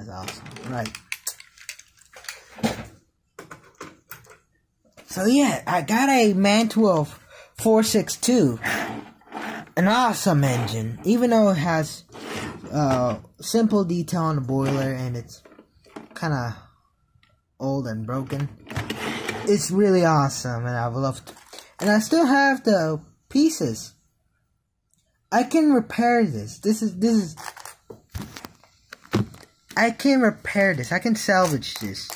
That's awesome. Right. So yeah, I got a Mantua 462. An awesome engine. Even though it has simple detail on the boiler and it's kind of old and broken. It's really awesome and I've loved. And I still have the pieces. I can repair this. This is. I can repair this. I can salvage this.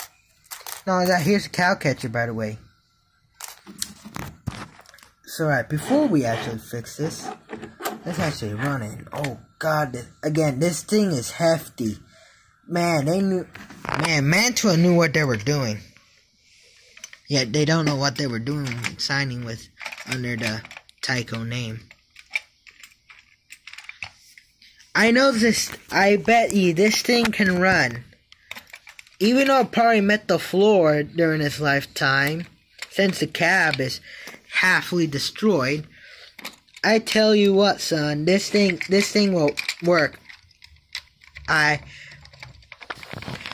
No, here's a cow catcher, by the way. So, right, before we actually fix this, let's actually run it. Oh, God. Again, this thing is hefty. Man, Mantua knew what they were doing. Yet, they don't know what they were doing signing with under the Tyco name. I know this, I bet you this thing can run. Even though it probably met the floor during its lifetime, since the cab is halfly destroyed, I tell you what, son, this thing will work.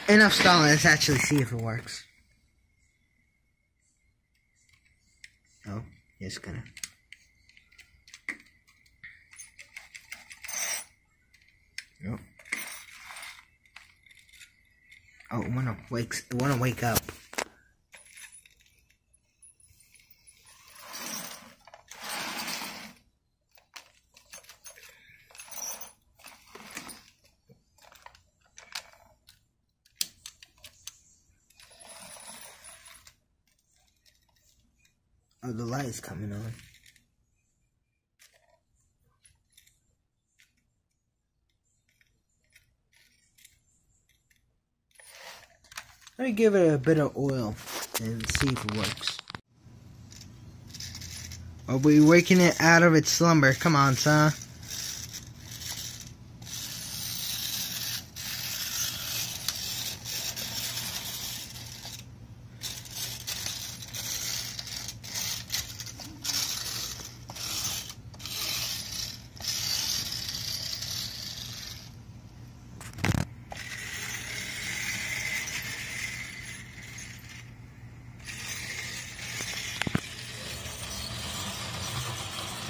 Enough stalling, let's actually see if it works. Oh, it's gonna. Nope. Oh, I wanna wake up. Oh, the light is coming on. Let me give it a bit of oil and see if it works. Are we waking it out of its slumber? Come on, son.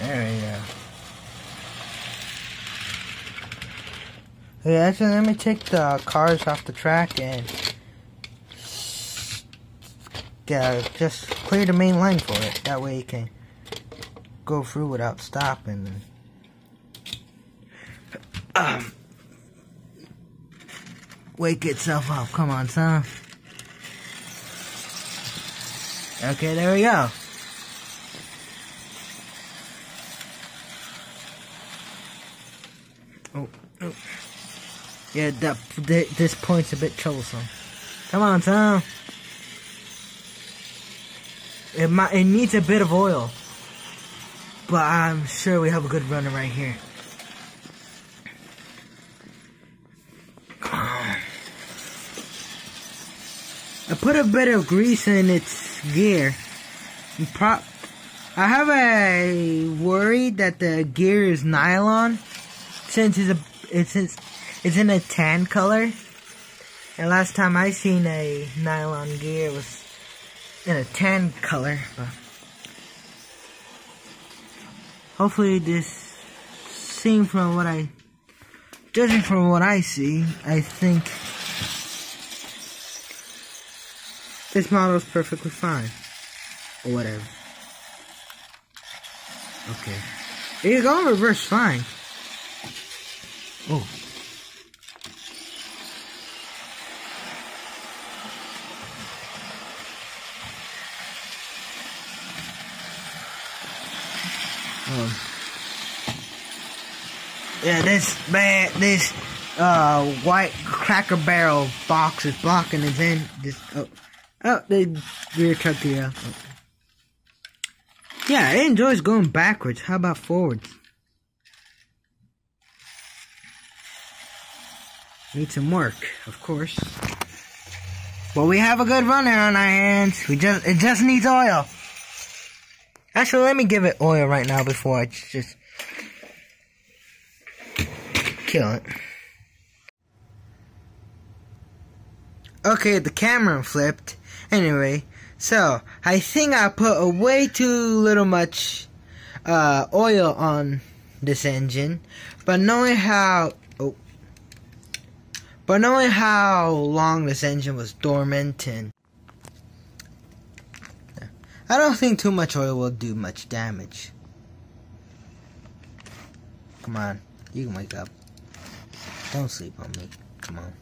There we go. Hey, actually, let me take the cars off the track and just clear the main line for it. That way it can go through without stopping. Wake itself up. Come on, son. Okay, there we go. Oh. Yeah, this point's a bit troublesome. Come on, son. It needs a bit of oil. But I'm sure we have a good runner right here. Come on. I put a bit of grease in its gear. I have a worry that the gear is nylon. Since it's in a tan color, and last time I seen a nylon gear was in a tan color. But hopefully, judging from what I see, I think this model is perfectly fine, or whatever. Okay, it's going reverse fine. Oh. Yeah, this white Cracker Barrel box is blocking his end. The rear truck here. Oh. Yeah, it enjoys going backwards. How about forwards? Need some work, of course. But we have a good runner on our hands. It just needs oil. Actually, let me give it oil right now before I just kill it. Okay, the camera flipped. Anyway, so I think I put a way too much oil on this engine, but knowing how long this engine was dormant, and I don't think too much oil will do much damage. Come on, you can wake up. Don't sleep on me. Come on.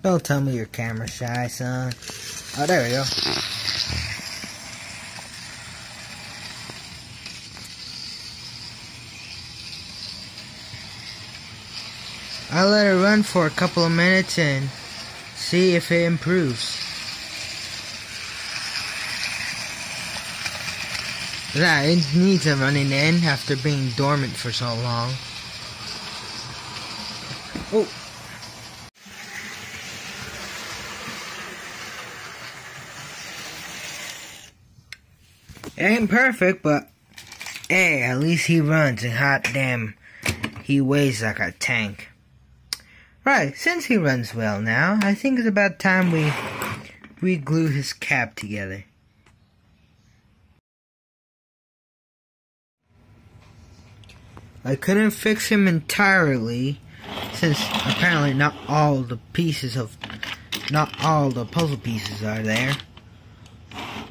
Don't tell me you're camera shy, son. Oh, there we go. I'll let it run for a couple of minutes and see if it improves. Yeah, it needs a running in after being dormant for so long. Oh. It ain't perfect, but hey, at least he runs, and hot damn, he weighs like a tank. Right, since he runs well now, I think it's about time we glue his cab together. I couldn't fix him entirely, since apparently not all the puzzle pieces are there.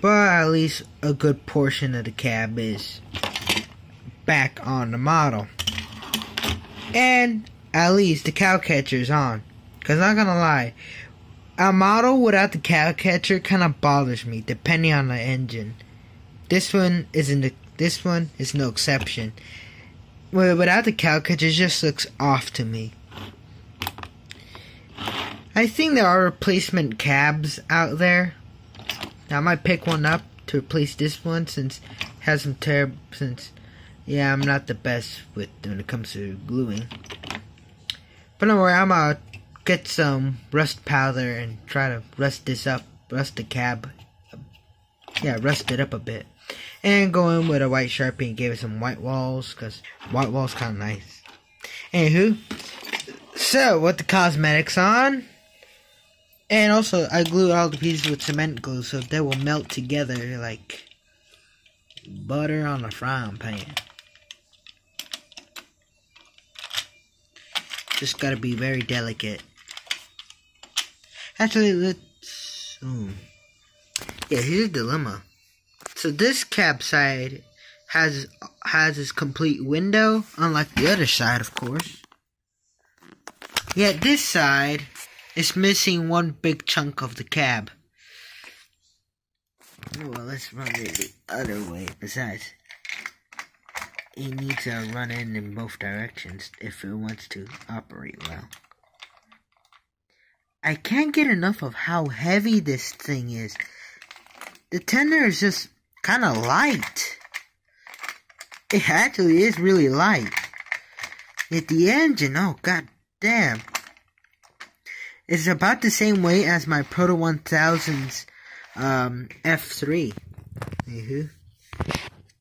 But at least a good portion of the cab is back on the model. And at least the cow catcher's on. Cause not gonna lie, a model without the cow catcher kinda bothers me, depending on the engine. This one is no exception. Without the cow catcher, it just looks off to me. I think there are replacement cabs out there. I might pick one up to replace this one since it has some yeah, I'm not the best when it comes to gluing. But don't worry, I'm gonna get some rust powder and try to rust the cab. Yeah, rust it up a bit. And go in with a white Sharpie and give it some white walls, cause white walls kinda nice. Anywho, so with the cosmetics on. And also, I glued all the pieces with cement glue so they will melt together like butter on a frying pan. Just gotta be very delicate. Actually, let's... yeah, here's a dilemma. So this cab side has its complete window, unlike the other side, of course. Yet this side... it's missing one big chunk of the cab. Well, let's run it the other way. Besides, it needs to run in both directions if it wants to operate well. I can't get enough of how heavy this thing is. The tender is just kind of light. It actually is really light. Yet the engine, oh god damn. It's about the same weight as my Proto 1000's F3. Anywho,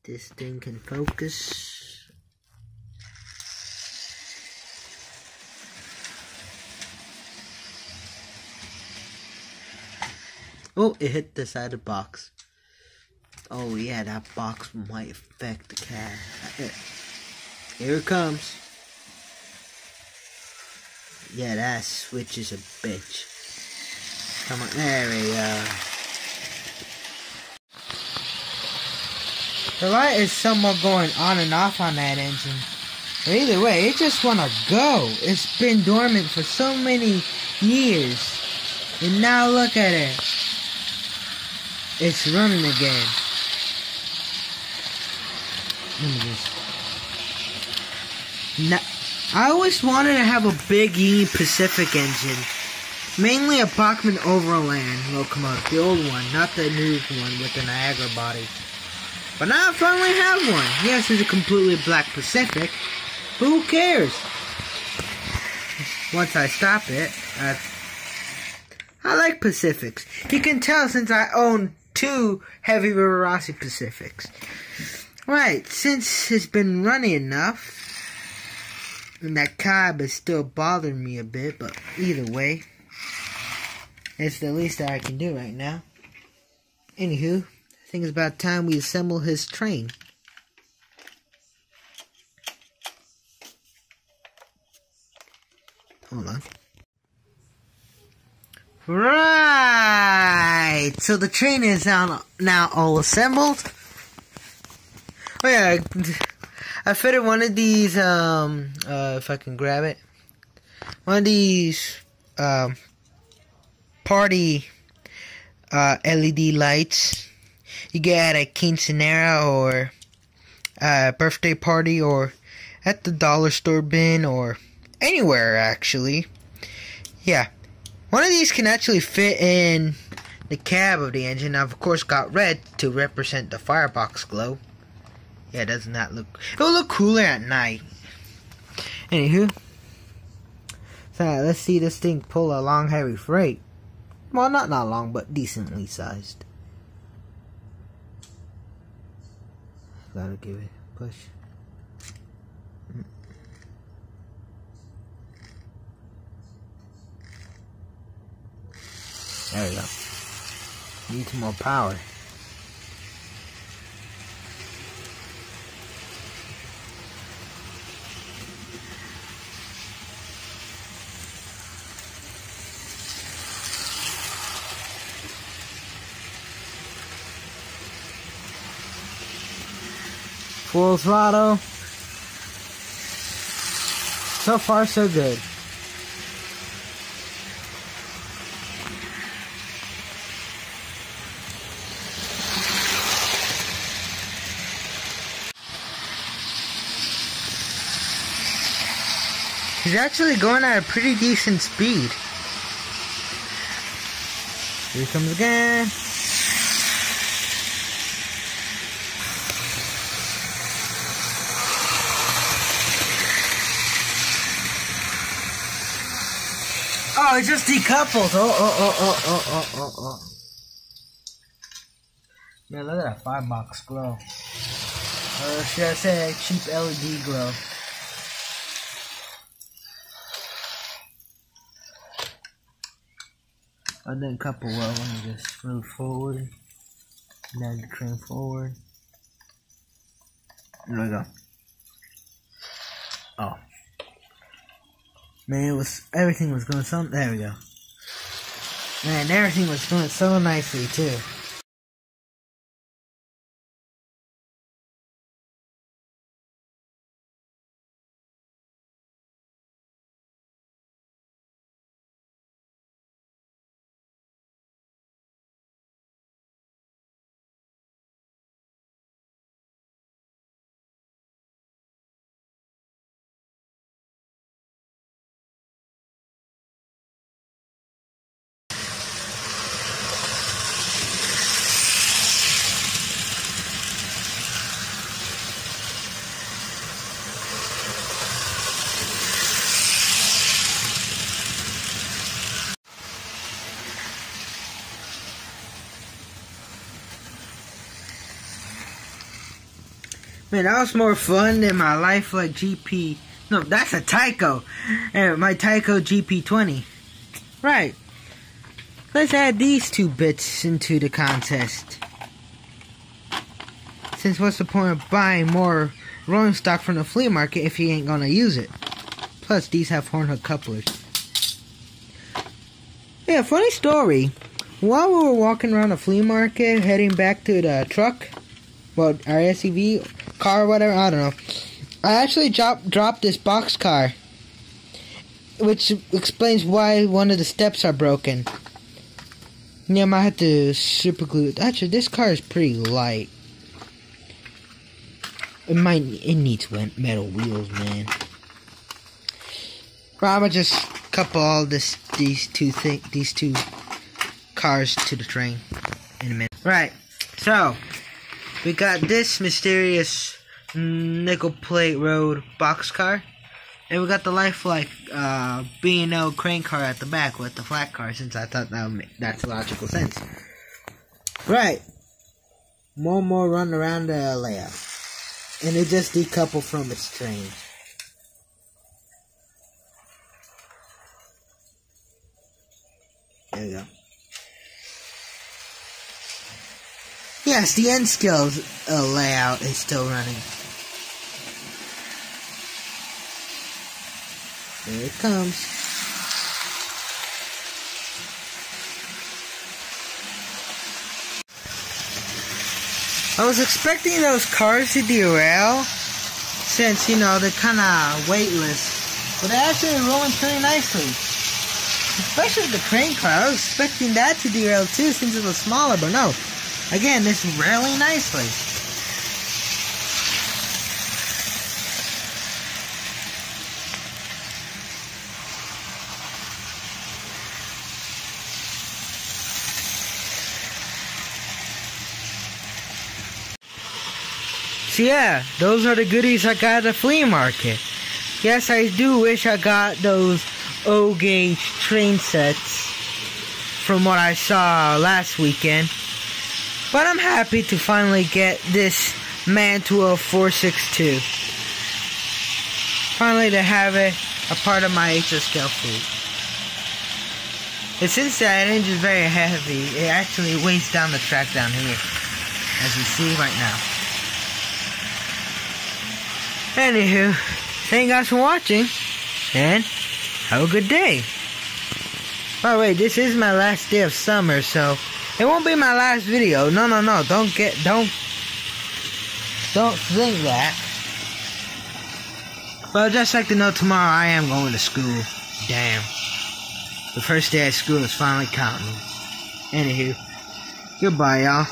this thing can focus. Oh, it hit the side of the box. Oh yeah, that box might affect the cab. Here it comes. Yeah, that switch is a bitch. Come on, there we go. The light is somewhat going on and off on that engine. But either way, it just wanna go. It's been dormant for so many years. And now look at it. It's running again. Let me just... now, I always wanted to have a big E Pacific engine. Mainly a Bachmann Overland locomotive, the old one, not the new one with the Niagara body. But now I finally have one. Yes, it's a completely black Pacific, but who cares? Once I stop it, I like Pacifics. You can tell since I own 2 heavy Rossi Pacifics. Right, since it's been running enough, And that cab is still bothering me a bit, but either way, it's the least that I can do right now. Anywho, I think it's about time we assemble his train. Hold on. Right! So the train is now all assembled. Oh yeah, I fitted one of these, if I can grab it. One of these, party, LED lights you get at a quinceanera or a birthday party or at the dollar store bin or anywhere actually. Yeah, one of these can actually fit in the cab of the engine. I've of course got red to represent the firebox glow. Yeah, doesn't that look, it'll look cooler at night. Anywho, so let's see this thing pull a long heavy freight. Well, not long, but decently sized. Gotta give it a push. There we go. Need some more power. Full throttle. So far, so good. He's actually going at a pretty decent speed. Here he comes again. Oh, it just decoupled. Oh. Man, look at that firebox glow. Or should I say cheap LED glow. I didn't couple well. Let me just move forward. Now the train forward. There we go. Oh. Man, everything was going so, there we go. Man, everything was going so nicely too. Man, that was more fun than my Lifelike GP. No, that's a Tyco. My Tyco GP20. Right. Let's add these two bits into the contest. Since what's the point of buying more rolling stock from the flea market if you ain't gonna use it? Plus, these have horn hook couplers. Yeah, funny story. While we were walking around the flea market, heading back to the truck, well, our SUV, car, whatever, I don't know. I actually dropped this box car, which explains why one of the steps are broken. Yeah, I might have to super glue it. Actually, this car is pretty light. It needs metal wheels, man. Well, I'm gonna just couple all these two cars to the train in a minute. Right, so we got this mysterious nickel plate road boxcar, and we got the Lifelike B&O crane car at the back with the flat car, since I thought that's logical sense. Right, more run around the layout, and it just decoupled from its train. There you go. Yes, the N skills layout is still running. There it comes. I was expecting those cars to derail, since, you know, they're kind of weightless. But they're actually rolling pretty nicely. Especially the crane car. I was expecting that to derail too, since it was smaller, but no. Again, this is really nicely. So yeah, those are the goodies I got at the flea market. Yes, I do wish I got those O-gauge train sets from what I saw last weekend. But I'm happy to finally get this Mantua 462. Finally to have it a part of my HSK fleet. And since that engine is very heavy, it actually weighs down the track down here, as you see right now. Anywho, thank you guys for watching, and have a good day. By the way, this is my last day of summer, so it won't be my last video. No, don't think that. But I'd just like to know tomorrow I am going to school. Damn. The first day of school is finally counting. Anywho, goodbye, y'all.